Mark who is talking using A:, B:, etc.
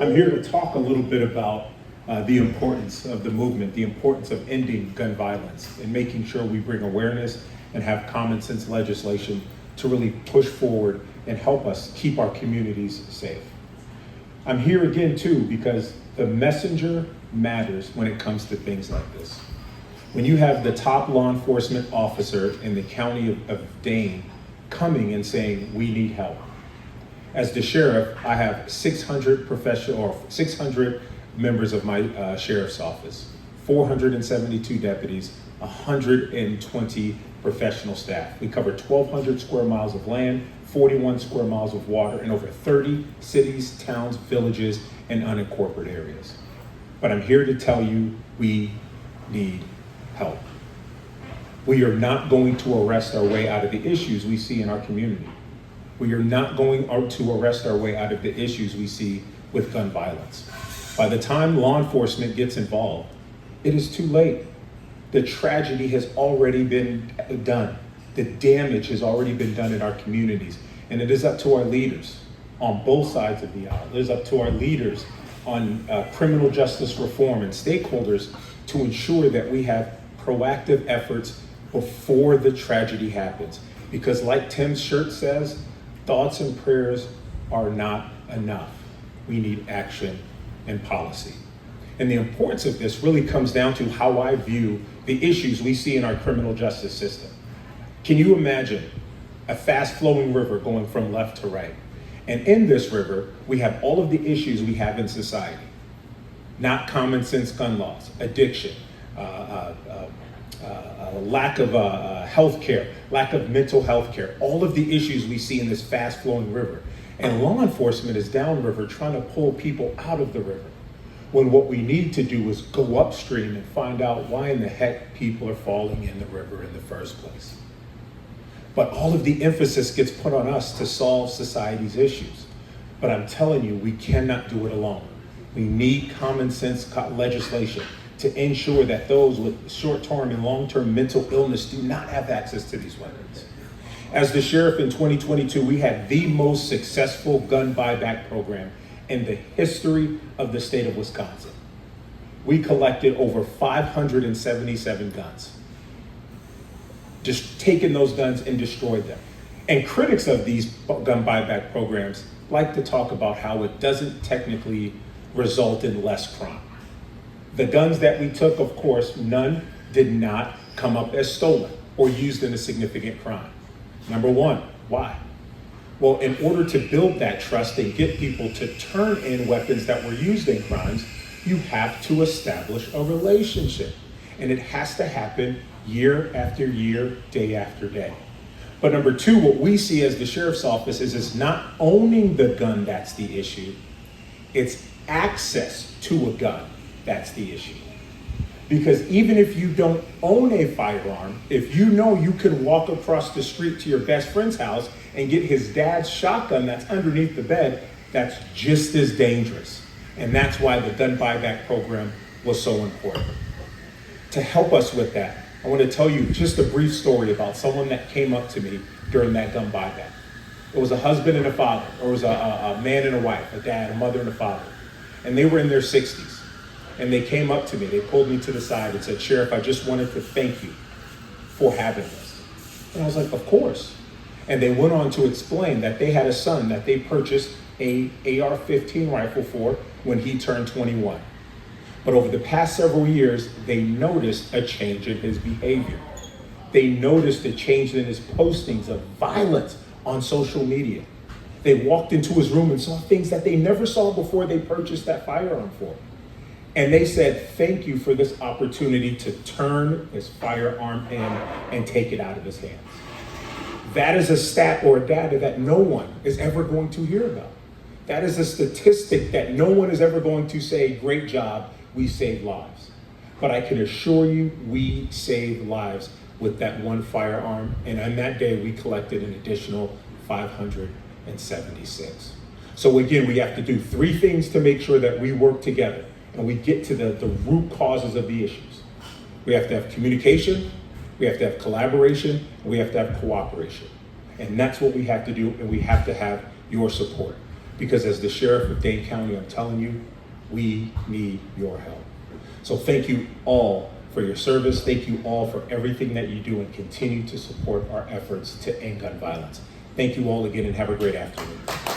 A: I'm here to talk a little bit about the importance of the movement, the importance of ending gun violence, and making sure we bring awareness and have common sense legislation to really push forward and help us keep our communities safe. I'm here again too because the messenger matters when it comes to things like this. When you have the top law enforcement officer in the county of Dane coming and saying, we need help. As the sheriff, I have 600 members of my sheriff's office, 472 deputies, 120 professional staff. We cover 1,200 square miles of land, 41 square miles of water, and over 30 cities, towns, villages, and unincorporated areas. But I'm here to tell you, we need help. We are not going to arrest our way out of the issues we see in our community. We are not going to arrest our way out of the issues we see with gun violence. By the time law enforcement gets involved, it is too late. The tragedy has already been done. The damage has already been done in our communities. And it is up to our leaders on both sides of the aisle. It is up to our leaders on criminal justice reform and stakeholders to ensure that we have proactive efforts before the tragedy happens. Because like Tim's shirt says, thoughts and prayers are not enough. We need action and policy. And the importance of this really comes down to how I view the issues we see in our criminal justice system. Can you imagine a fast-flowing river going from left to right? And in this river, we have all of the issues we have in society. Not common sense gun laws, addiction, lack of health care, lack of mental health care, all of the issues we see in this fast-flowing river. And law enforcement is downriver trying to pull people out of the river, when what we need to do is go upstream and find out why in the heck people are falling in the river in the first place. But all of the emphasis gets put on us to solve society's issues. But I'm telling you, we cannot do it alone. We need common sense legislation to ensure that those with short-term and long-term mental illness do not have access to these weapons. As the sheriff in 2022, we had the most successful gun buyback program in the history of the state of Wisconsin. We collected over 577 guns. Just taken those guns and destroyed them. And critics of these gun buyback programs like to talk about how it doesn't technically result in less crime. The guns that we took, of course, none did not come up as stolen or used in a significant crime. Number one, why? Well, in order to build that trust and get people to turn in weapons that were used in crimes, you have to establish a relationship. And it has to happen year after year, day after day. But number two, what we see as the sheriff's office is not owning the gun that's the issue. It's access to a gun that's the issue. Because even if you don't own a firearm, if you know you can walk across the street to your best friend's house and get his dad's shotgun that's underneath the bed, that's just as dangerous. And that's why the gun buyback program was so important. To help us with that, I want to tell you just a brief story about someone that came up to me during that gun buyback. It was a husband and a father, or it was a man and a wife, a dad, a mother and a father. And they were in their 60s. And they came up to me, they pulled me to the side and said, Sheriff, I just wanted to thank you for having this. And I was like, of course. And they went on to explain that they had a son that they purchased a AR-15 rifle for when he turned 21. But over the past several years, they noticed a change in his behavior. They noticed a change in his postings of violence on social media. They walked into his room and saw things that they never saw before they purchased that firearm for him. And they said, thank you for this opportunity to turn his firearm in and take it out of his hands. That is a stat or a data that no one is ever going to hear about. That is a statistic that no one is ever going to say, great job, we saved lives. But I can assure you, we saved lives with that one firearm. And on that day, we collected an additional 576. So again, we have to do three things to make sure that we work together and we get to the root causes of the issues. We have to have communication, we have to have collaboration, and we have to have cooperation. And that's what we have to do, and we have to have your support. because as the sheriff of Dane County, I'm telling you, we need your help. So thank you all for your service. Thank you all for everything that you do and continue to support our efforts to end gun violence. Thank you all again and have a great afternoon.